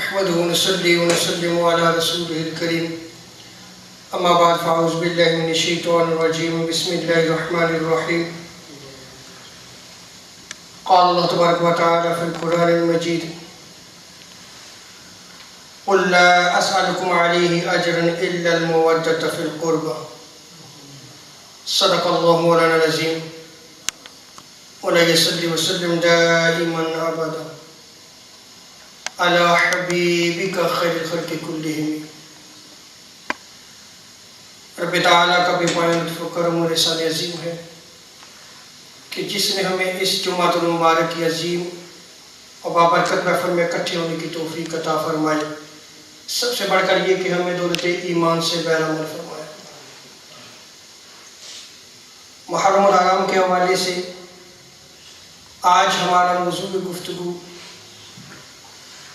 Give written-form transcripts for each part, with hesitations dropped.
نحمده ونصلي ونسلم على رسوله الكريم أما بعد فأعوذ بالله من الشيطان الرجيم بسم الله الرحمن الرحيم قال الله تبارك وتعالى في القرآن المجيد قل لا أسألكم عليه أجرا إلا المودة في القربى صدق الله مولانا العظيم ولا يصلي وسلم دائما أبدا على حبيبك خير الخلق كلهم رب تعالیٰ کا بھی پایا لطف و کرم اور احسان عظیم ہے کہ جس نے ہمیں اس جمعۃ المبارک کی عظیم اور بابرکت محفل میں اکٹھے ہونے کی توفیق عطا فرمائی، سب سے بڑھ کر یہ کہ ہمیں دولت ایمان سے بہرامند فرمایا۔ محرم الحرام کے حوالے سے آج ہمارا موضوع گفتگو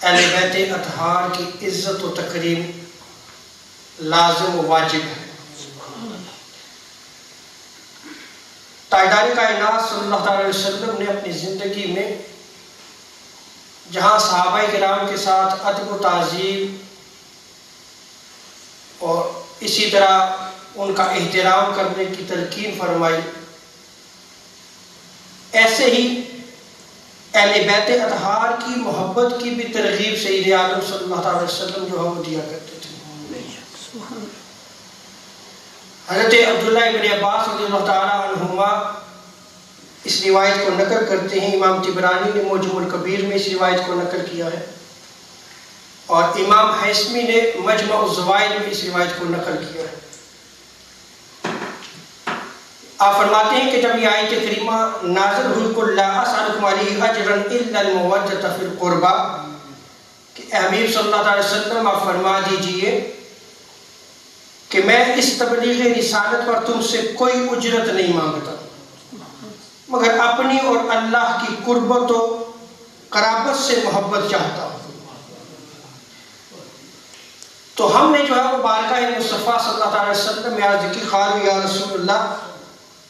اہل بیت اطہار کی عزت و تکریم لازم و واجب ہے۔ تاجدار کائنات صلی اللہ علیہ وسلم نے اپنی زندگی میں جہاں صحابہ کرام کے ساتھ ادب و تعظیم اور اسی طرح ان کا احترام کرنے کی تلقین فرمائی، ایسے ہی اہل بیت اطہار کی محبت کی بھی ترغیب سید عالم صلی اللہ علیہ وسلم جو ہم دیا کرتے تھے۔ حضرت عبداللہ ابن عباس رضی اللہ تعالیٰ عنہما اس روایت کو نقل کرتے ہیں، امام طبرانی نے معجم الکبیر میں اس روایت کو نقل کیا ہے اور امام حیثمی نے مجمع الزوائد میں اس روایت کو نقل کیا ہے۔ آپ فرماتے ہیں کہ جب یہ آیت کریمہ نازل ہوئی قل لا اسألکم علیہ اجرا الا المودۃ فی القربى کہ اے حبیب صلی اللہ علیہ وسلم آپ فرما دیجئے کہ میں اس تبلیغ رسالت پر تم سے کوئی اجرت نہیں مانگتا مگر اپنی اور اللہ کی قربت و قرابت سے محبت چاہتا ہوں۔ تو ہم نے جو ہے وہ بارگاہ مصطفیٰ صلی اللہ علیہ وسلم میں عرض کی قالوا یا رسول اللہ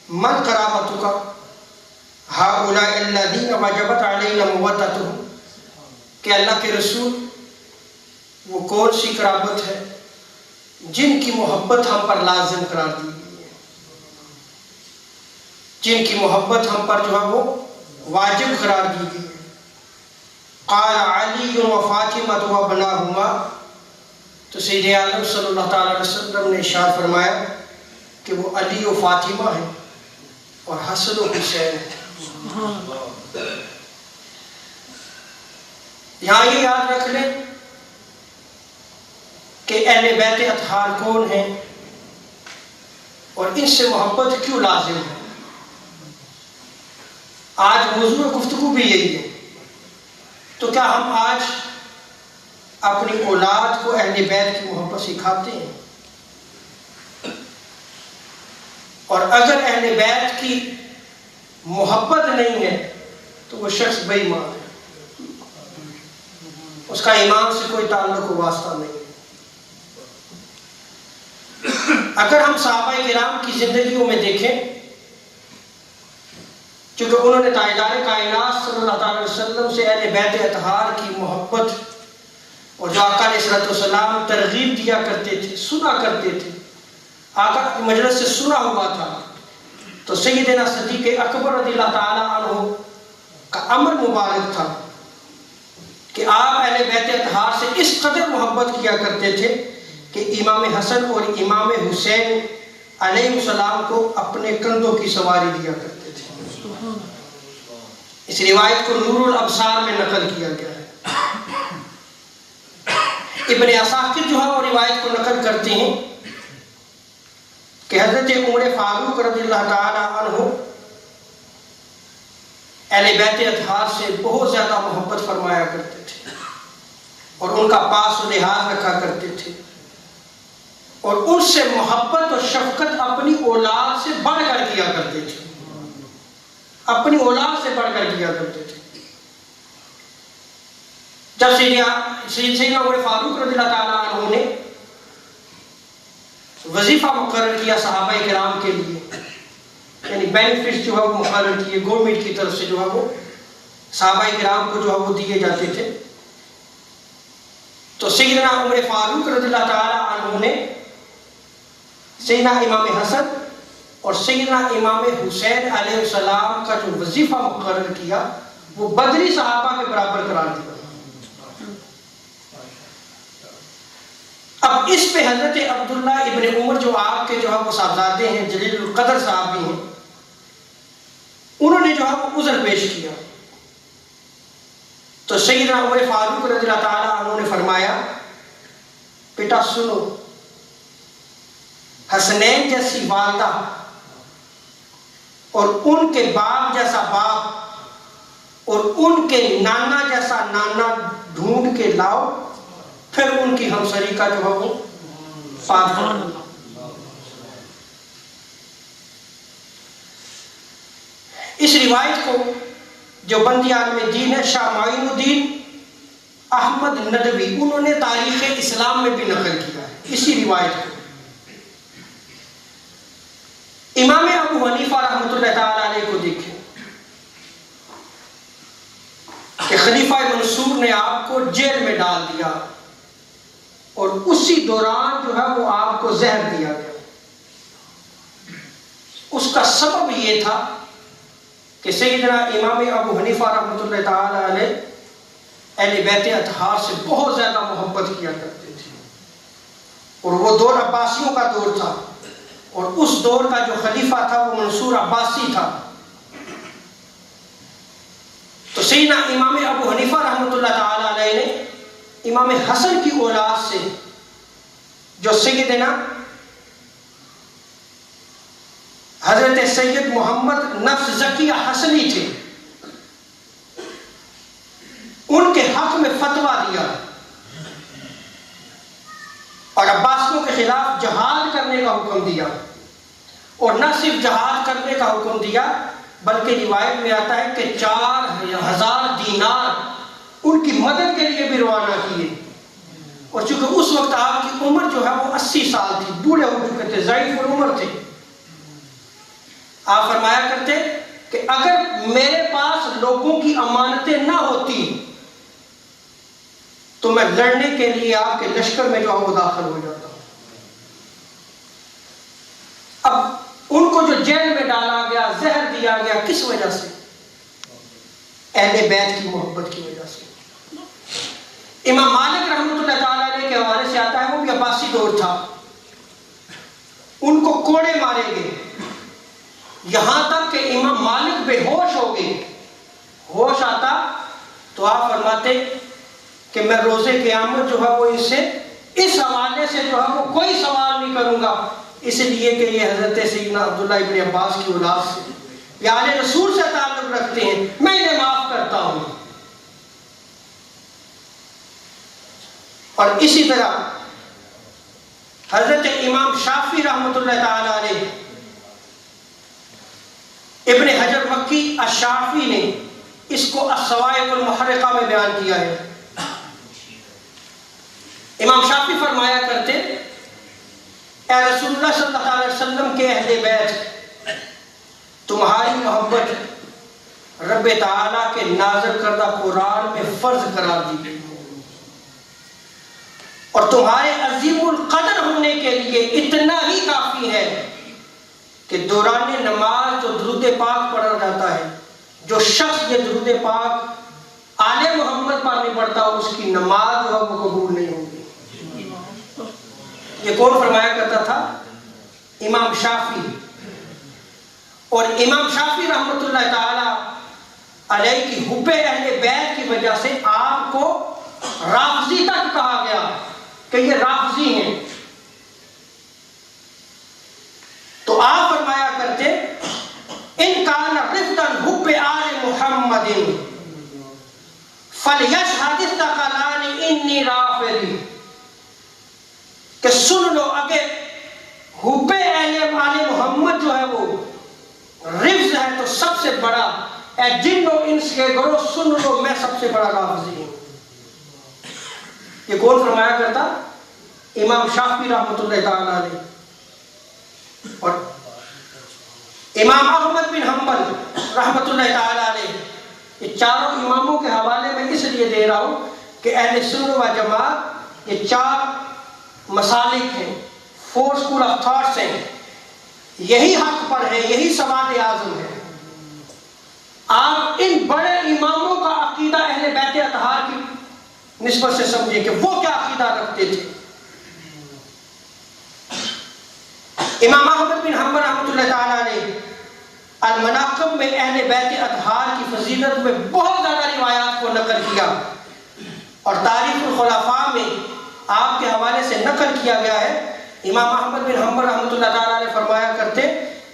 من قرابتک ہؤلاء الذین وجبت علینا مودتهم کہ اللہ کے رسول وہ کون سی قرابت ہے جن کی محبت ہم پر لازم قرار دی گئی ہے، جن کی محبت ہم پر جو ہے وہ واجب قرار دی گئی ہے۔ قال علی و فاطمہ و بناہما تو سید عالم صلی اللہ تعالی علیہ وسلم نے ارشاد فرمایا کہ وہ علی و فاطمہ ہیں اور حسن و حسین ہے۔ یہاں یہ یاد رکھ لیں کہ اہل بیت اطہار کون ہیں اور ان سے محبت کیوں لازم ہے۔ آج موضوع گفتگو بھی یہی ہے، تو کیا ہم آج اپنی اولاد کو اہل بیت کی محبت سکھاتے ہیں؟ اور اگر اہل بیت کی محبت نہیں ہے تو وہ شخص بے ایمان ہے، اس کا ایمان سے کوئی تعلق و واسطہ نہیں ہے۔ اگر ہم صحابہ کرام کی زندگیوں میں دیکھیں، چونکہ انہوں نے تاجدار کائنات صلی اللہ علیہ وسلم سے اہل بیت اطہار کی محبت اور جو آقا علیہ السلام ترغیب دیا کرتے تھے، سنا کرتے تھے، آقا کی مجلس سے سنا ہوا تھا، تو سیدنا صدیق اکبر رضی اللہ تعالیٰ عنہ کا امر مبارک تھا کہ آپ اہل بیت اطہار سے اس قدر محبت کیا کرتے تھے کہ امام حسن اور امام حسین علیہ السلام کو اپنے کندھوں کی سواری دیا کرتے تھے۔ اس روایت کو نور الابصار میں نقل کیا گیا ہے۔ ابن عساکر جو ہے وہ روایت کو نقل کرتے ہیں کہ حضرت عمر فاروق رضی اللہ تعالیٰ عنہ اہل بیت اطہار سے بہت زیادہ محبت فرمایا کرتے تھے اور ان کا پاس و لحاظ رکھا کرتے تھے اور ان سے محبت اور شفقت اپنی اولاد سے بڑھ کر کیا کرتے تھے، اپنی اولاد سے بڑھ کر کیا کرتے تھے۔ جب سیدنا عمر فاروق رضی اللہ تعالیٰ عنہ نے وظیفہ مقرر کیا صحابہ کرام کے لیے، یعنی بینیفٹس جو ہے وہ مقرر کیے گورنمنٹ کی طرف سے جو ہے وہ صحابہ کرام کو جو ہے وہ دیے جاتے تھے، تو سیدنا عمر فاروق رضی اللہ تعالی عنہ نے سیدنا امام حسن اور سیدنا امام حسین علیہ السلام کا جو وظیفہ مقرر کیا وہ بدری صحابہ کے برابر قرار دیا. اب اس پہ حضرت عبداللہ ابن عمر جو آپ کے جو ہے وہ صاحبزادے ہیں، جلیل القدر صاحب بھی ہیں، انہوں نے جو ہے وہ عذر پیش کیا. تو سیدنا عمر فاروق رضی اللہ تعالیٰ عنہ نے فرمایا بیٹا سنو، حسنین جیسی والدہ اور ان کے باپ جیسا باپ اور ان کے نانا جیسا نانا ڈھونڈ کے لاؤ، پھر ان کی ہمسری کا جو ہے وہ پاک کرو. اس روایت کو جو بندی عالم دین ہے شاہ معین الدین احمد ندوی، انہوں نے تاریخ اسلام میں بھی نقل کیا ہے اسی روایت کو. امام ابو حنیفہ رحمۃ اللہ تعالی علیہ کو دیکھیں کہ خلیفہ منصور نے آپ کو جیل میں ڈال دیا اور اسی دوران جو ہے وہ آپ کو زہر دیا گیا. اس کا سبب یہ تھا کہ سیدنا امام ابو حنیفہ رحمۃ اللہ تعالی علیہ اہل بیت اطہار سے بہت زیادہ محبت کیا کرتے تھے، اور وہ دور عباسیوں کا دور تھا، اور اس دور کا جو خلیفہ تھا وہ منصور عباسی تھا. تو سیدنا امام ابو حنیفہ رحمۃ اللہ تعالی علیہ نے امام حسن کی اولاد سے جو سیدنا حضرت سید محمد نفس زکیہ حسنی تھے، ان کے حق میں فتویٰ دیا اور عباسیوں کے خلاف جہاد کرنے کا حکم دیا. اور نہ صرف جہاد کرنے کا حکم دیا بلکہ روایت میں آتا ہے کہ 4000 دینار ان کی مدد کے لیے بھی روانہ کیے. اور چونکہ اس وقت آپ کی عمر جو ہے وہ 80 سال تھی، بوڑھے ہو چکے تھے، ضعیف العمر تھے. آپ فرمایا کرتے کہ اگر میرے پاس لوگوں کی امانتیں نہ ہوتی تو میں لڑنے کے لیے آپ کے لشکر میں جو ہے وہ داخل ہو جاتا ہوں. اب ان کو جو جیل میں ڈالا گیا، زہر دیا گیا، کس وجہ سے؟ اہل بیت کی محبت کی وجہ سے. امام مالک رحمۃ اللہ تعالیٰ علیہ کے حوالے سے آتا ہے وہ بھی عباسی دور تھا، ان کو کوڑے مارے گئے، یہاں تک کہ امام مالک بے ہوش ہو گئے. ہوش آتا تو آپ فرماتے کہ میں روزے قیامت جو ہے وہ ان سے اس حوالے سے جو ہے وہ کوئی سوال نہیں کروں گا، اس لیے کہ یہ حضرت سیدنا عبداللہ ابن عباس کی اولاد سے یا آل رسول سے تعلق رکھتے ہیں، میں انہیں معاف کرتا ہوں. اور اسی طرح حضرت امام شافعی رحمۃ اللہ تعالی علیہ، ابن حجر مکی الشافعی نے اس کو الصواعق المحرقہ میں بیان کیا ہے. امام شافعی فرمایا کرتے اے رسول اللہ صلی اللہ علیہ وسلم کے اہل بیت، تمہاری محبت رب تعالیٰ کے نازل کردہ قرآن میں فرض قرار دی گئی اور تمہارے عظیم القدر ہونے کے لیے اتنا ہی کافی ہے کہ دوران نماز جو درود پاک پڑھا جاتا ہے، جو شخص یہ درود پاک آل محمد پر نہیں پڑھتا اس کی نماز جو ہے وہ قبول نہیں ہوگی. یہ کون فرمایا کرتا تھا؟ امام شافعی. اور امام شافعی رحمۃ اللہ تعالی علیہ کی حب اہل بیت کی وجہ سے آپ کو رافضی تک کہا گیا کہ یہ رافضی ہیں. تو آپ فرمایا کرتے ان کان رفدا حب آل محمد فلیشہد الثقلان انی رافضی، کہ سن لو اگر حب آل محمد جو ہے وہ رفض ہے تو سب سے بڑا اے جن و انس کے گروہ سن لو میں سب سے بڑا رافضی ہوں. یہ کون فرمایا کرتا؟ امام شافعی رحمۃ اللہ تعالی علیہ. اور امام احمد بن حنبل رحمۃ اللہ تعالی علیہ، یہ چاروں اماموں کے حوالے میں اس لیے دے رہا ہوں کہ اہل سنت و جماعت یہ 4 مسالک ہیں، 4 اسکول آف تھاٹس ہیں، یہی حق پر ہے، یہی سواد اعظم ہے۔ آپ ان بڑے اماموں کا عقیدہ اہل بیت اطہار کی نسبت سے سمجھیں کہ وہ کیا عقیدہ رکھتے تھے۔ امام احمد بن حنبل رحمۃ اللہ تعالیٰ نے المناقب میں اہل بیت اطہار کی فضیلت میں بہت زیادہ روایات کو نقل کیا، اور تاریخ الخلفاء میں آپ کے حوالے سے نقل کیا گیا ہے۔ امام احمد بن حنبل رحمۃ اللہ تعالیٰ نے فرمایا کرتے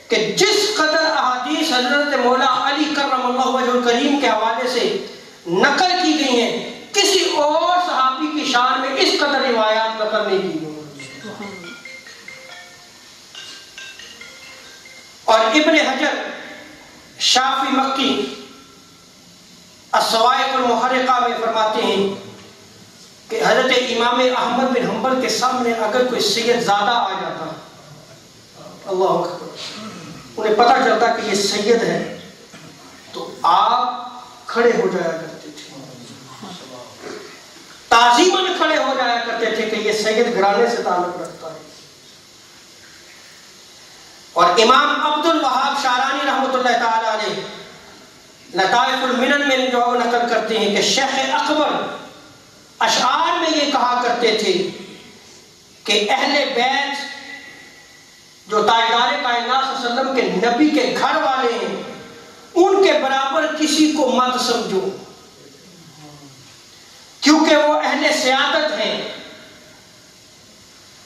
کہ جس قدر احادیث حضرت مولا علی کرم اللہ وجہ الکریم کے حوالے سے نقل کی گئی ہیں، کسی اور صحابی کی شان میں اس قدر روایات نقل نہیں کی گئی۔ اور ابن حجر شافی مکی الصواعق المحرقہ میں فرماتے ہیں کہ حضرت امام احمد بن حنبل کے سامنے اگر کوئی سید زادہ آ جاتا، اللہ اکبر، انہیں پتہ چلتا کہ یہ سید ہے، تو آپ کھڑے ہو جایا کرتے تھے، تعظیماً کھڑے ہو جایا کرتے تھے کہ یہ سید گھرانے سے تعلق رکھتا ہے۔ اور امام عبد الوہاب شعرانی رحمۃ اللہ تعالیٰ علیہ لطائف المنن میں جو نقل کرتے ہیں کہ شیخ اکبر اشعار میں یہ کہا کرتے تھے کہ اہل بیت جو تاجدار کائنات صلی اللہ علیہ وسلم کے نبی کے گھر والے ہیں، ان کے برابر کسی کو مت سمجھو، کیونکہ وہ اہل سیادت ہیں،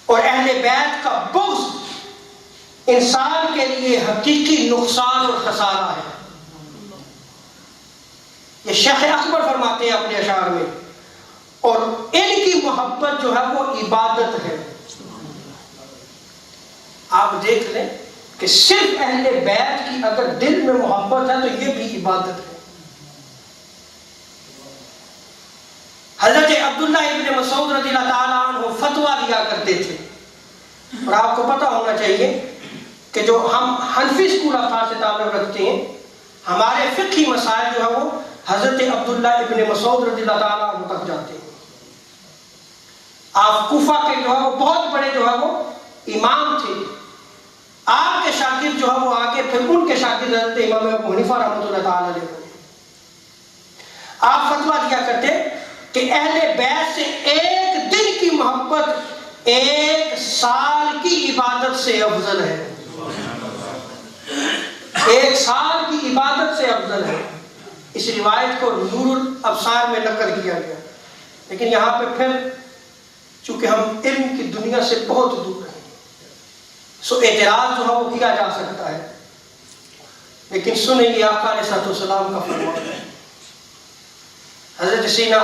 اور اہل بیت کا بغض انسان کے لیے حقیقی نقصان اور خسارہ ہے۔ یہ شیخ اکبر فرماتے ہیں اپنے اشعار میں، اور ان کی محبت جو ہے وہ عبادت ہے۔ آپ دیکھ لیں کہ صرف اہل بیت کی اگر دل میں محبت ہے تو یہ بھی عبادت ہے۔ حضرت عبداللہ ابن مسعود رضی اللہ تعالیٰ عنہ فتویٰ دیا کرتے تھے، اور آپ کو پتہ ہونا چاہیے کہ جو ہم حنفی اسکول آف تھاٹ سے تعلق رکھتے ہیں، ہمارے فقہی مسائل جو ہے وہ حضرت عبداللہ ابن مسعود رضی اللہ تعالیٰ عنہ تک جاتے ہیں۔ آپ کوفہ کے جو ہے وہ بہت بڑے جو ہے وہ امام تھے، آپ کے شاگرد جو ہے وہ آگے پھر ان کے شاگرد حضرت امام ابو حنیفہ رحمۃ اللہ تعالیٰ علیہ بنے۔ آپ فتویٰ دیا کرتے کہ اہل بیت سے ایک دن کی محبت 1 سال کی عبادت سے افضل ہے، 1 سال کی عبادت سے افضل ہے۔ اس روایت کو نور الابصار میں نقل کیا گیا، لیکن یہاں پہ پھر چونکہ ہم علم کی دنیا سے بہت دور ہیں، سو اعتراض جو ہے وہ کیا جا سکتا ہے، لیکن سنیں یہ آقا علیہ السلام کا فرمان ہے۔ حضرت سیدنا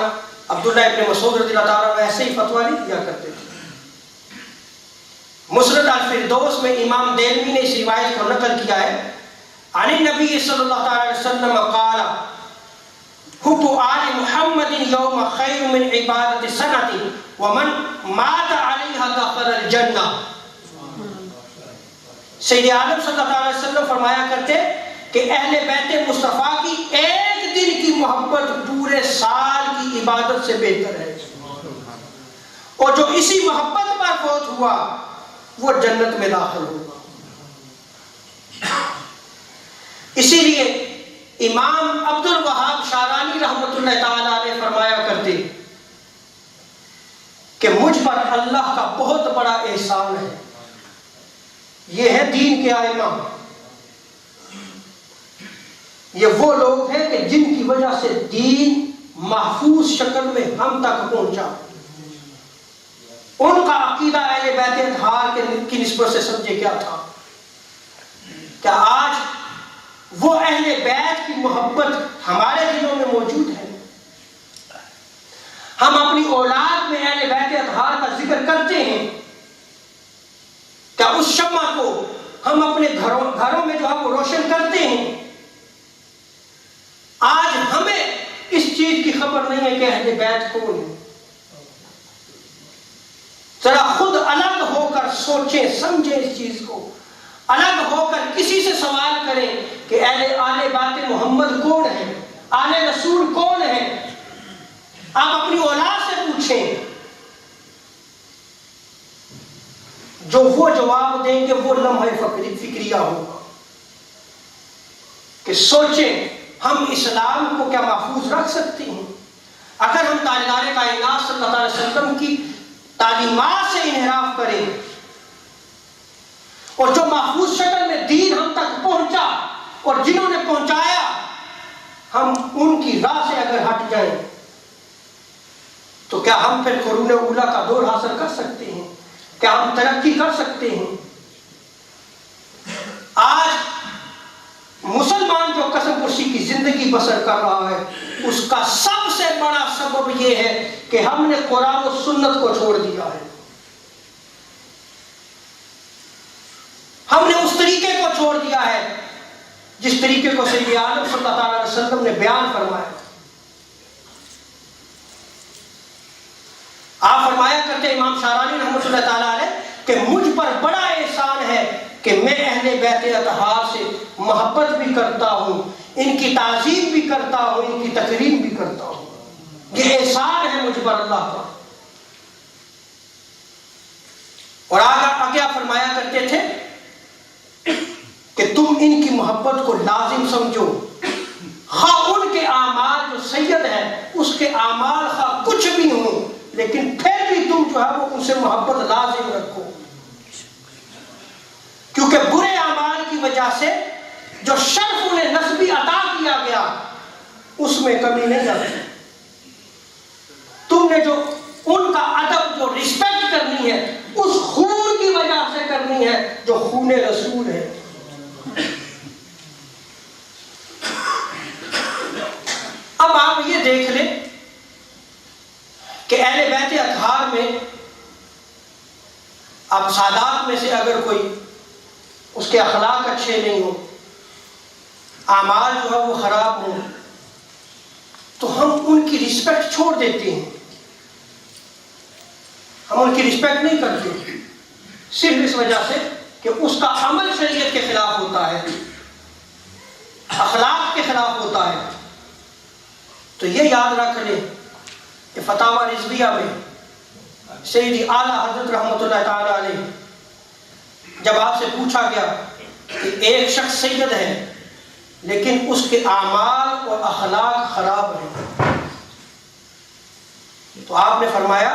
عبداللہ ابن مسعود رضی اللہ تعالیٰ عنہ ایسے ہی فتویٰ نہیں دیا کرتے تھے۔ مسند الفردوس میں امام دیلمی نے اس روایت کو نقل کیا ہے، عن النبی صلی اللہ علیہ وسلم قال حب آل محمد یوم خیر من عبادت سنت ومن مات علیہ دخل الجنہ۔ سید عالم صلی اللہ علیہ وسلم فرمایا کرتے کہ اہل بیت مصطفیٰ کی ایک دن کی محبت پورے سال کی عبادت سے بہتر ہے، اور جو اسی محبت پر فوت ہوا وہ جنت میں داخل ہوگا۔ اسی لیے امام عبد الوہاب شعرانی رحمۃ اللہ تعالیٰ علیہ فرمایا کرتے کہ مجھ پر اللہ کا بہت بڑا احسان ہے، یہ ہے دین کے ائمہ، یہ وہ لوگ ہیں کہ جن کی وجہ سے دین محفوظ شکل میں ہم تک پہنچا۔ ان کا عقیدہ اہل بیت اطہار کی نسبت سے سمجھے کیا تھا؟ کیا آج وہ اہل بیت کی محبت ہمارے دلوں میں موجود ہے؟ ہم اپنی اولاد میں اہل بیت اطہار کا ذکر کرتے ہیں، کیا اس شمع کو ہم اپنے گھروں میں جو ہے وہ روشن کرتے ہیں؟ آج ہمیں اس چیز کی خبر نہیں ہے کہ اہل بیت کون ہے۔ ذرا خود الگ ہو کر سوچیں سمجھیں اس چیز کو، الگ ہو کر کسی سے سوال کریں کہ آل بیت محمد کون ہے، آل رسول کون ہے۔ آپ اپنی اولاد سے پوچھیں، جو وہ جواب دیں گے وہ لمحہ فکریہ ہوگا کہ سوچیں ہم اسلام کو کیا محفوظ رکھ سکتے ہیں؟ اگر ہم تاجدار کائنات صلی اللہ علیہ وسلم کی تعلیمات سے انحراف کریں اور جو محفوظ شکل میں دین ہم تک پہنچا اور جنہوں نے پہنچایا ہم ان کی راہ سے اگر ہٹ جائیں تو کیا ہم پھر قرون اولیٰ کا دور حاصل کر سکتے ہیں؟ کیا ہم ترقی کر سکتے ہیں؟ آج مسلمان جو قسم کشی کی زندگی بسر کر رہا ہے اس کا سب سے بڑا سبب یہ ہے کہ ہم نے قرآن و سنت کو چھوڑ دیا ہے. ہم نے اس طریقے کو چھوڑ دیا ہے جس طریقے کو سید عالم صلی اللہ علیہ وسلم نے بیان فرمایا. آپ فرمایا کرتے امام شارانی رحمۃ اللہ تعالیٰ علیہ کہ مجھ پر بڑا احسان ہے کہ میں اہل بیت اطہار سے محبت بھی کرتا ہوں، ان کی تعظیم بھی کرتا ہوں، ان کی تکریم بھی کرتا ہوں. یہ احسان ہے مجھ پر اللہ کا. اور آگے فرمایا کرتے تھے کہ تم ان کی محبت کو لازم سمجھو، خواہ ان کے اعمال جو سید ہے اس کے اعمال خواہ کچھ بھی ہوں لیکن پھر بھی تم جو ہے وہ ان سے محبت لازم رکھو، کیونکہ برے اعمال کی وجہ سے جو شرف انہیں نسبی عطا کیا گیا اس میں کمی نہیں آتی. تم نے جو ان کا ادب جو رسپیکٹ کرنی ہے اس خون کی وجہ سے کرنی ہے جو خون رسول ہے. اب آپ یہ دیکھ لیں کہ اہل بیت اطہار میں اب سادات میں سے اگر کوئی اس کے اخلاق اچھے نہیں ہوں، اعمال جو ہے وہ خراب ہوں، تو ہم ان کی رسپیکٹ چھوڑ دیتے ہیں. ہم ان کی رسپیکٹ نہیں کرتے صرف اس وجہ سے کہ اس کا عمل شریعت کے خلاف ہوتا ہے، اخلاق کے خلاف ہوتا ہے. تو یہ یاد رکھ لیں کہ فتاوی رضویہ میں سیدی اعلیٰ حضرت رحمۃ اللہ تعالیٰ علیہ جب آپ سے پوچھا گیا کہ ایک شخص سید ہے لیکن اس کے اعمال اور اخلاق خراب ہیں، تو آپ نے فرمایا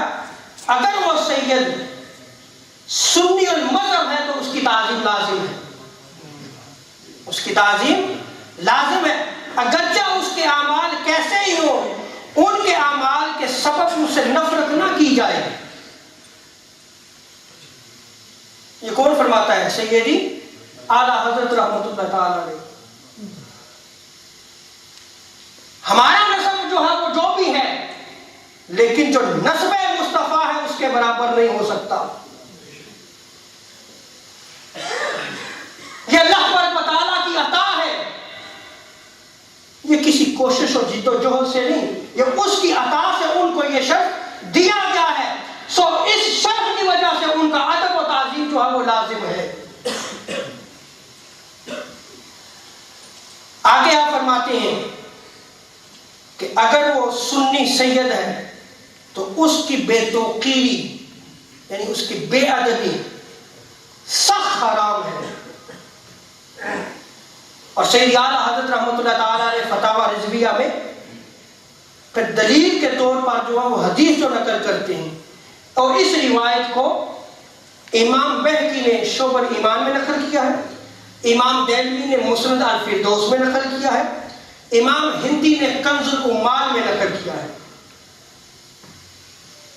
اگر وہ سید سنی المذہب ہے تو اس کی تعظیم لازم ہے، اس کی تعظیم لازم ہے، اگرچہ اس کے اعمال کیسے ہی ہوں ان کے اعمال کے سبب ان سے نفرت نہ کی جائے. یہ کون فرماتا ہے؟ سیدی اعلیٰ حضرت رحمۃ اللہ تعالیٰ علیہ. ہمارا نسب جو ہے وہ جو بھی ہے لیکن جو نسب مصطفیٰ ہے اس کے برابر نہیں ہو سکتا. یہ اللہ تبارک و تعالیٰ کی عطا ہے، یہ کسی کوشش اور جد و جہد سے نہیں، یہ اس کی عطا سے ان کو یہ شرف دیا گیا ہے. سو اس شرف کی وجہ سے ان کا ادب و تعظیم جو ہے وہ لازم ہے. آگے آپ فرماتے ہیں کہ اگر وہ سنی سید ہے تو اس کی بے توقیری یعنی اس کی بے ادبی سخت حرام ہے. اور سید اعلیٰ حضرت رحمۃ اللہ تعالیٰ علیہ فتاوی رضویہ میں پھر دلیل کے طور پر جو ہے وہ حدیث جو نقل کرتے ہیں اور اس روایت کو امام بہقی نے شعب الایمان میں نقل کیا ہے، امام دہلوی نے مسند الفردوس میں نقل کیا ہے، امام ہندی نے کنز العمال میں نقل کیا ہے.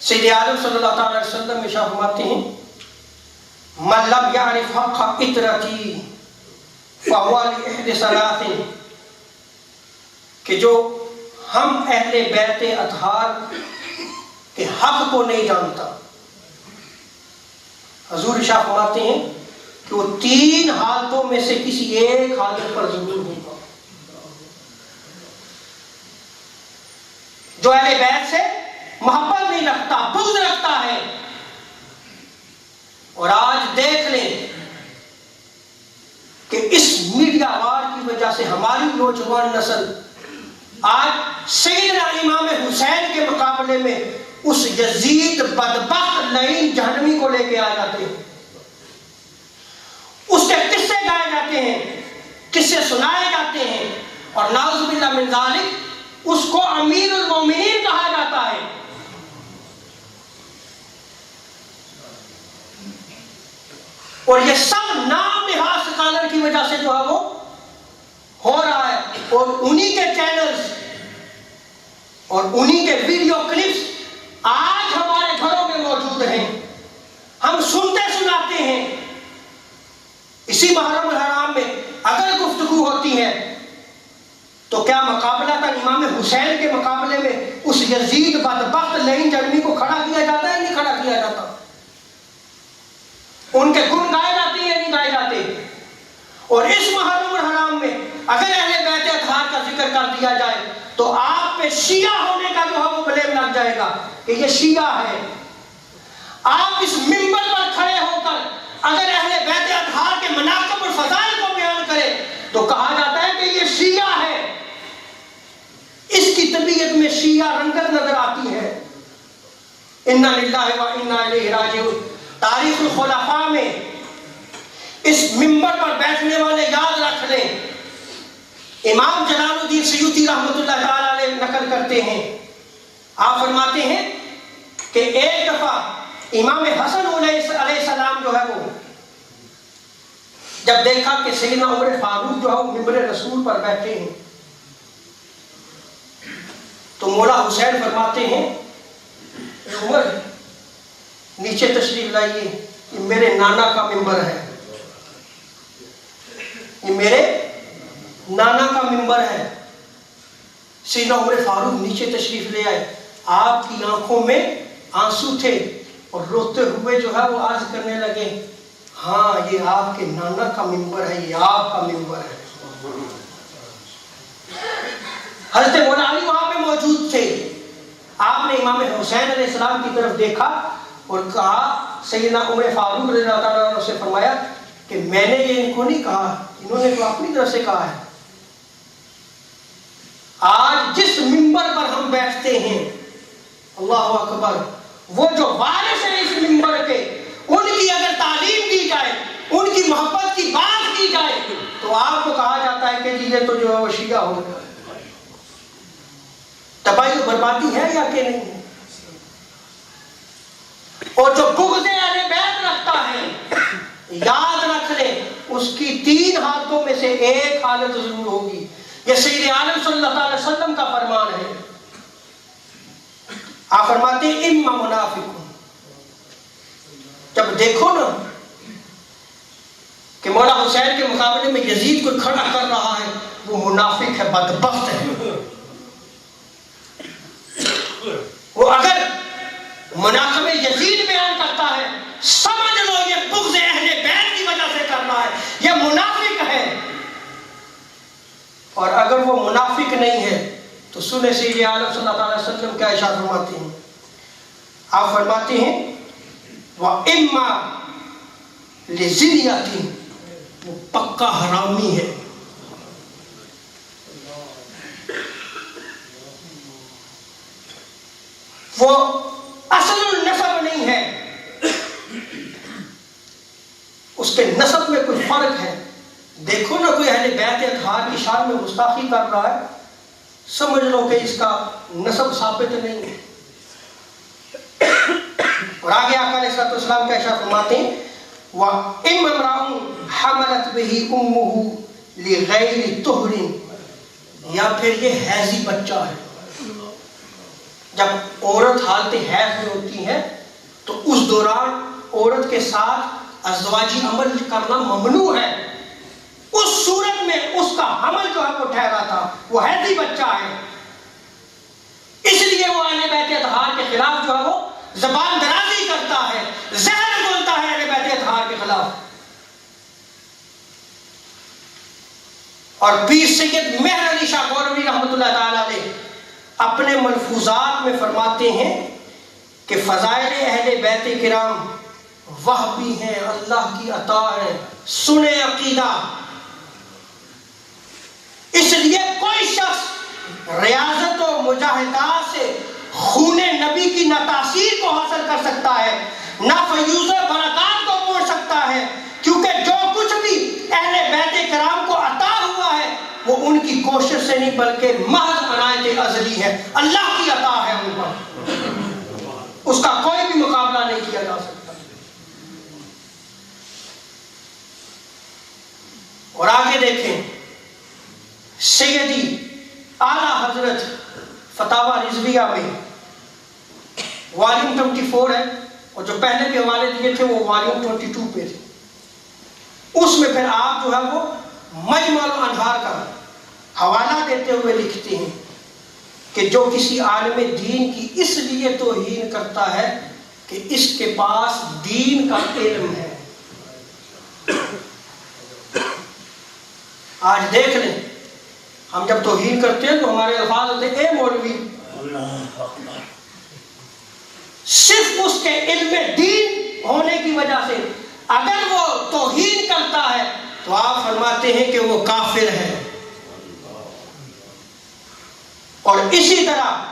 سید عالم صلی اللہ تعالی علیہ وسلم ارشاد فرماتے ہیں من لم یعرف حق اطرتی فہو لإحد ثلاث، کہ جو ہم اہل بیت اطہار کے حق کو نہیں جانتا، حضور ارشاد فرماتے ہیں کہ وہ تین حالتوں میں سے کسی ایک حالت پر ضرور ہوگا. جو اہل بیت سے محبت نہیں رکھتا، بغض رکھتا ہے. اور آج دیکھ لیں کہ اس میڈیا وار کی وجہ سے ہماری نوجوان نسل آج سیدنا امام حسین کے مقابلے میں اس یزید بدبخت لعین جہنمی کو لے کے آ جاتے ہیں، اس کے قصے گائے جاتے ہیں، قصے سنائے جاتے ہیں، اور نعوذ باللہ من ذالک اس کو امیر المومنین کہا جاتا ہے۔ اور یہ سب نام نہاد سکالر کی وجہ سے جو ہے وہ ہو رہا ہے، اور انہی کے چینلز اور انہی کے ویڈیو کلپس آج ہمارے گھروں میں موجود ہیں، ہم سنتے سناتے ہیں۔ اسی محرم الحرام میں اگر گفتگو ہوتی ہے تو کیا مقابلہ تھا امام حسین کے مقابلے میں اس یزید بدبخت لعین جہنمی کو کھڑا کیا جاتا ہے نہیں کھڑا کیا جاتا؟ ان کے گن گائے جاتے ہیں نہیں گائے جاتے؟ اور اس محرم الحرام میں اگر اہل بیت اطہار کا ذکر کر دیا جائے تو آپ پہ شیعہ ہونے کا جو ہے وہ بلیم لگ جائے گا کہ یہ شیعہ ہے۔ آپ اس منبر پر کھڑے ہو کر اگر اہل بیت اطہار کے مناقب اور فضائل کو بیان کرے تو کہا جاتا ہے کہ یہ شیعہ ہے۔ اس کی طبیعت میں شیعہ رنگت نظر آتی ہے۔ انا للہ و انا الیہ راجعون۔ تاریخ الخلفاء میں اس منبر پر بیٹھنے والے یاد رکھ لیں، امام جلال الدین سیوطی رحمۃ اللہ تعالی علیہ نقل کرتے ہیں، آپ فرماتے ہیں کہ ایک دفعہ امام حسن علیہ السلام جو ہے وہ جب دیکھا کہ سیدنا عمر فاروق جو ہے وہ منبر رسول پر بیٹھے ہیں تو مولا حسین فرماتے ہیں عمر نیچے تشریف لائیے، یہ میرے نانا کا منبر ہے، یہ میرے نانا کا منبر ہے۔ سیدنا عمر فاروق نیچے تشریف لے آئے، آپ کی آنکھوں میں آنسو تھے اور روتے ہوئے جو ہے وہ عرض کرنے لگے ہاں یہ آپ کے نانا کا منبر ہے، یہ آپ کا منبر ہے۔ حضرت مولا علی وہاں پہ موجود تھے، آپ نے امام حسین علیہ السلام کی طرف دیکھا اور کہا، سیدنا عمر فاروق رضی اللہ تعالیٰ عنہ سے فرمایا کہ میں نے یہ ان کو نہیں کہا، انہوں نے تو اپنی طرف سے کہا ہے۔ آج جس منبر پر ہم بیٹھتے ہیں، اللہ اکبر، وہ جو وارث ہیں اس منبر کے، ان کی اگر تعلیم کی جائے، ان کی محبت کی بات کی جائے تو آپ کو کہا جاتا ہے کہ جی یہ تو جو ہے وہ شیعہ ہو گیا۔ تباہی و بربادی ہے یا کہ نہیں؟ اور جو بغض اہل بیت رکھتا ہے یاد رکھ لے اس کی 3 حالتوں میں سے ایک حالت ضرور ہوگی۔ یہ سید عالم صلی اللہ علیہ وسلم کا فرمان ہے، آپ فرماتے ہیں اما منافق، جب دیکھو نا کہ مولا حسین کے مقابلے میں یزید کو کھڑا کر رہا ہے، وہ منافق ہے، بدبخت ہے۔ وہ اگر مناقب یزید بیان کرتا ہے سمجھ لو یہ بغض اہل بیت کی وجہ سے کر رہا ہے، یہ منافق ہے۔ اور اگر وہ منافق نہیں ہے تو سنیں سید عالم صلی اللہ علیہ وسلم کیا ارشاد فرماتے ہیں، آپ فرماتے ہیں وَإِمَّا لِزِنْيَةٍ، وہ پکا حرامی ہے۔ وہ اصل النسب نہیں ہے، اس کے نسب میں کوئی فرق ہے۔ دیکھو نا کوئی اہل بیت اطہار کی شان میں گستاخی کر رہا ہے، سمجھ لو کہ اس کا نسب ثابت نہیں ہے۔ اور آگے آقا علیہ السلام کا ارشاد فرماتے ہیں وَإِمَّا امْرَأٌ حَمَلَتْ بِهِ أُمُّهُ لِغَيْرِ طُهْرٍ، یا پھر یہ حیضی بچہ ہے۔ جب عورت حالت حیض میں ہوتی ہے تو اس دوران عورت کے ساتھ ازواجی عمل کرنا ممنوع ہے، اس صورت میں اس کا حمل جو ہے وہ ٹھہرا تھا، وہ حیضی بچہ ہے، اس لیے وہ اہل بیت اطہار کے خلاف جو ہے وہ زبان درازی کرتا ہے، زہر بولتا ہے اہل بیت اطہار کے خلاف۔ اور پیر سید مہر علی شاہ گولوی رحمۃ اللہ تعالی علیہ اپنے ملفوظات میں فرماتے ہیں کہ فضائل اہل بیت کرام وہبی ہیں، اللہ کی عطا ہے، سنیں عقیدہ۔ اس لیے کوئی شخص ریاضت و مجاہدات سے خون نبی کی نہ تاثیر کو حاصل کر سکتا ہے نہ فیوز و برکات کو پہنچ سکتا ہے، کیونکہ جو کچھ بھی اہل بیت کرام کو عطا ہوا ہے وہ ان کی کوشش سے نہیں بلکہ محض عنایت ازلی ہے، اللہ کی عطا ہے ان پر، اس کا کوئی بھی مقابلہ نہیں کیا جا سکتا۔ اور آگے دیکھیں سیدی اعلیٰ حضرت فتاوی رضویہ میں والیوم 24 ہے، اور جو پہلے کے حوالے دیے تھے وہ والیوم 22 پہ تھے، اس میں پھر آپ جو ہے وہ مجمع الانہار کا حوالہ دیتے ہوئے لکھتے ہیں کہ جو کسی عالم دین کی اس لیے توہین کرتا ہے کہ اس کے پاس دین کا علم ہے۔ آج دیکھ لیں ہم جب توہین کرتے ہیں تو ہمارے الفاظ ہوتے ہیں اے مولوی، صرف اس کے علم دین ہونے کی وجہ سے اگر وہ توہین کرتا ہے تو آپ فرماتے ہیں کہ وہ کافر ہے۔ اور اسی طرح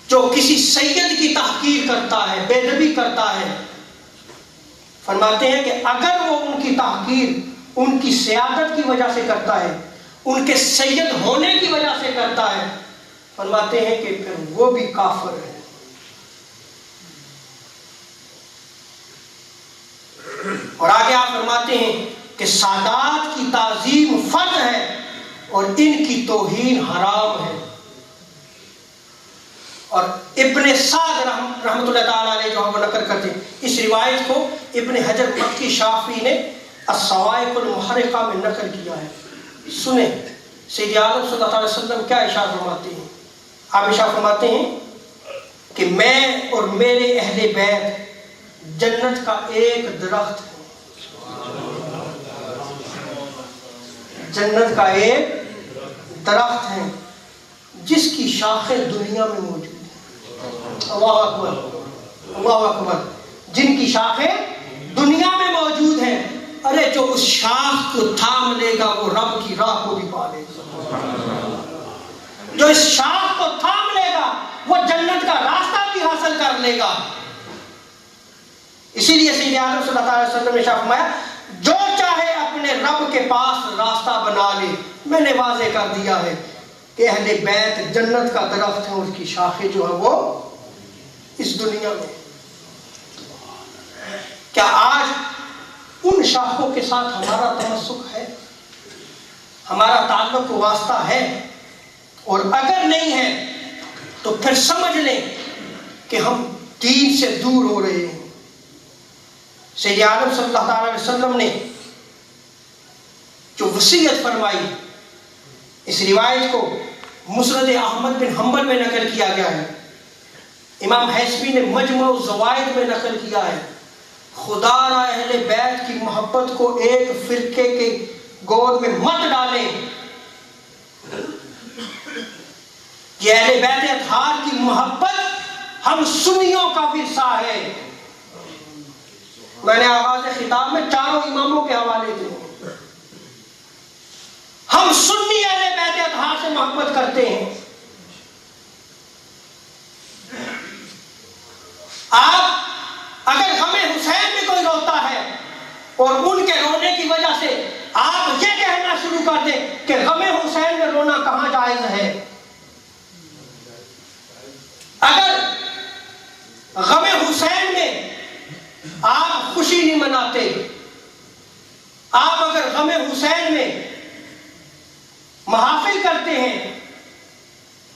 جو کسی سید کی تحقیر کرتا ہے، بے ادبی کرتا ہے، فرماتے ہیں کہ اگر وہ ان کی تحقیر ان کی سیادت کی وجہ سے کرتا ہے، ان کے سید ہونے کی وجہ سے کرتا ہے، فرماتے ہیں کہ پھر وہ بھی کافر ہے۔ اور آگے آپ فرماتے ہیں کہ سادات کی تعظیم فرض ہے اور ان کی توہین حرام ہے۔ اور ابن سعد رحمۃ اللہ تعالیٰ علیہ جو ہم نقل کرتے ہیں اس روایت کو ابن حجر مکی شافعی نے الصواعق المحرقہ میں نقل کیا ہے۔ سنیں سید عالم صلی اللہ علیہ وسلم کیا ارشاد فرماتے ہیں۔ آپ ارشاد فرماتے ہیں کہ میں اور میرے اہل بیت جنت کا ایک درخت ہے، جنت کا ایک درخت ہے جس کی شاخیں دنیا میں موجود ہیں۔ اللہ اکبر، اللہ اکبر، جن کی شاخیں دنیا میں موجود ہیں، ارے جو اس شاخ کو تھام لے گا وہ رب کی راہ کو بھی پا لے گا، جو اس شاخ کو تھام لے گا وہ جنت کا راستہ بھی حاصل کر لے گا۔ اسی لیے سید عالم صلی اللہ علیہ وسلم نے فرمایا جو چاہے اپنے رب کے پاس راستہ بنا لے۔ میں نے واضح کر دیا ہے کہ اہل بیت جنت کا درخت ہے، اس کی شاخیں جو ہے وہ اس دنیا میں۔ کیا آج ان شاخوں کے ساتھ ہمارا تمسک ہے، ہمارا تعلق و واسطہ ہے؟ اور اگر نہیں ہے تو پھر سمجھ لیں کہ ہم دین سے دور ہو رہے ہیں۔ سید عالم صلی اللہ علیہ وسلم نے جو وصیت فرمائی، اس روایت کو مسند احمد بن حنبل میں نقل کیا گیا ہے، امام حیثمی نے مجمع الزوائد میں نقل کیا ہے، خدا را اہل بیت کی محبت کو ایک فرقے کے گود میں مت ڈالیں، یہ اہل بیت اطہار کی محبت ہم سنیوں کا ورثہ ہے۔ میں نے آغاز خطاب میں چاروں اماموں کے حوالے دیے، ہم سنی اہل بیت اطہار سے محبت کرتے ہیں۔ آپ اگر غم حسین میں کوئی روتا ہے اور ان کے رونے کی وجہ سے آپ یہ کہنا شروع کر دیں کہ غم حسین میں رونا کہاں جائز ہے، اگر غم حسین میں آپ خوشی نہیں مناتے، آپ اگر غم حسین میں محافل کرتے ہیں،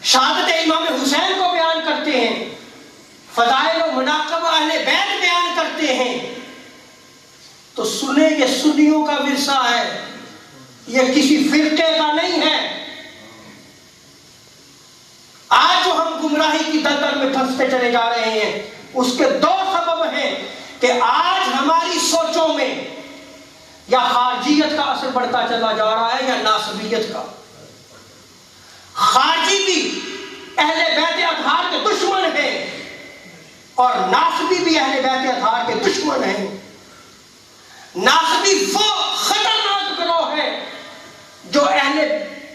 شہادت امام حسین کو بیان کرتے ہیں، فضائل و مناقب اہل بیت بیان کرتے ہیں، تو سنیں یہ سنیوں کا ورثہ ہے، یہ کسی فرقے کا نہیں ہے۔ آج جو ہم گمراہی کی دلدل میں پھنستے چلے جا رہے ہیں اس کے دو سبب ہیں کہ آج ہماری سوچوں میں یا خارجیت کا اثر بڑھتا چلا جا رہا ہے یا ناسبیت کا۔ خارجی بھی اہل بیت اطہار کے دشمن ہیں اور ناسبی بھی اہل بیت اطہار کے دشمن ہیں۔ ناسبی وہ خطرناک گروہ ہے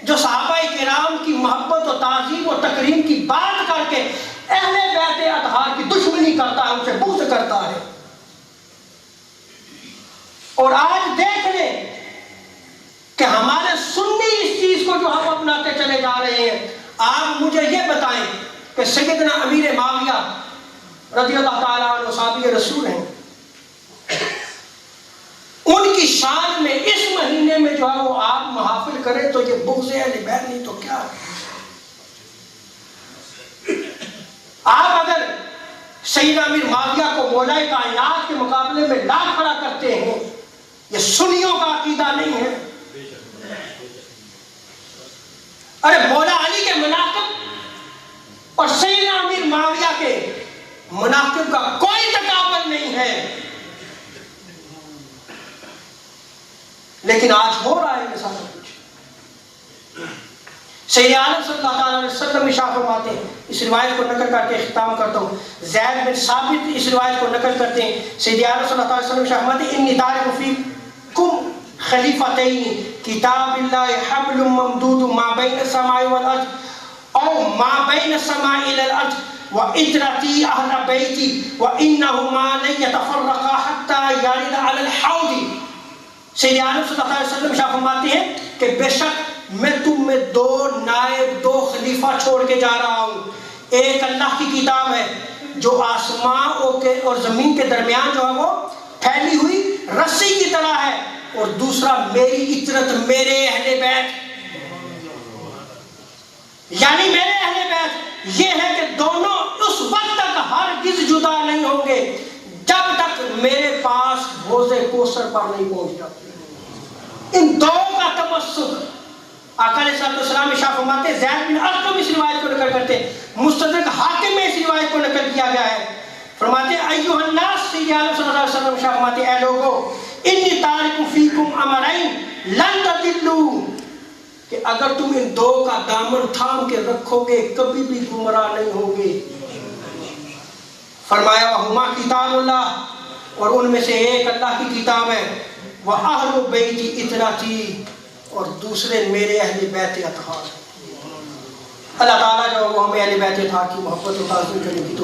جو صحابہ تعظیم و تکریم کی بات کر کے اہل بیت اطہار کی دشمنی کرتا ہے، ان سے بغض کرتا ہے. اور آج دیکھ لیں کہ ہمارے سنی اس چیز کو جو ہم اپناتے چلے جا رہے ہیں. آپ مجھے یہ بتائیں کہ سیدنا امیر معاویہ رضی اللہ تعالیٰ عنہ صحابی رسول ہیں، ان کی شان میں اس مہینے میں جو ہے وہ آپ محافل کریں تو یہ بغض اہل بیت نہیں تو کیا ہے؟ آپ اگر سیدنا امیر معاویہ کو مولا کائنات کے مقابلے میں لا کھڑا کرتے ہیں، یہ سنیوں کا عقیدہ نہیں ہے. ارے مولا علی کے مناقب اور سیدنا امیر معاویہ کے مناقب کا کوئی تقابل نہیں ہے. لیکن آج ہو رہا ہے یہ سارا کچھ. سید عالم صلی اللہ علیہ وسلم ارشاد فرماتے ہیں، اس روایت کو نقل کر کے اختتام کرتا ہوں. زید بن ثابت اس روایت کو نقل کرتے ہیں. سید عالم صلی اللہ علیہ وسلم ارشاد فرماتے ہیں، انی تارک فیکم خلیفتین کتاب اللہ حبل ممدود ما بین السماء والارض او ما بین السماء الى الارض وعترتی اہل بیتی وانہما لن یتفرقا حتی یرد علی الحوض. سید عالم صلی اللہ علیہ وسلم ارشاد فرماتے ہیں کہ بے شک میں تم میں دو نائب، دو خلیفہ چھوڑ کے جا رہا ہوں. ایک اللہ کی کتاب ہے جو آسمان اور زمین کے درمیان جو ہے وہ پھیلی ہوئی رسی کی طرح ہے، اور دوسرا میری اطرت، میرے اہل بیت، یعنی میرے اہل بیت. یہ ہے کہ دونوں اس وقت تک ہرگز جدا نہیں ہوں گے جب تک میرے پاس حوض کوثر پر نہیں پہنچتا. ان دو کا تمسک آقا علیہ الصلوۃ والسلام ارشاد فرماتے ہیں. زید بن ارقم اس روایت کو نقل کرتے ہیں، مستدرک حاکم میں اس روایت کو نقل کیا گیا ہے. فرماتے ہیں ایھا الناس، سید عالم صلی اللہ علیہ وسلم ارشاد فرماتے ہیں، اے لوگو انی تارک فیکم امرین لن تضلوا، کہ اگر تم ان دو کا دامن تھام کے رکھو گے کبھی بھی گمراہ نہیں ہوگے. فرمایا وہما کتاب اللہ، اور ان میں سے ایک اللہ کی کتاب ہے، وَأَهْلُ بَيْتِ اطراتی، اور دوسرے میرے اہل بیت اطہار. اللہ تعالیٰ جو وہ ہمیں اہل بیت اطہار کی محبت و تعظیم کرنے کی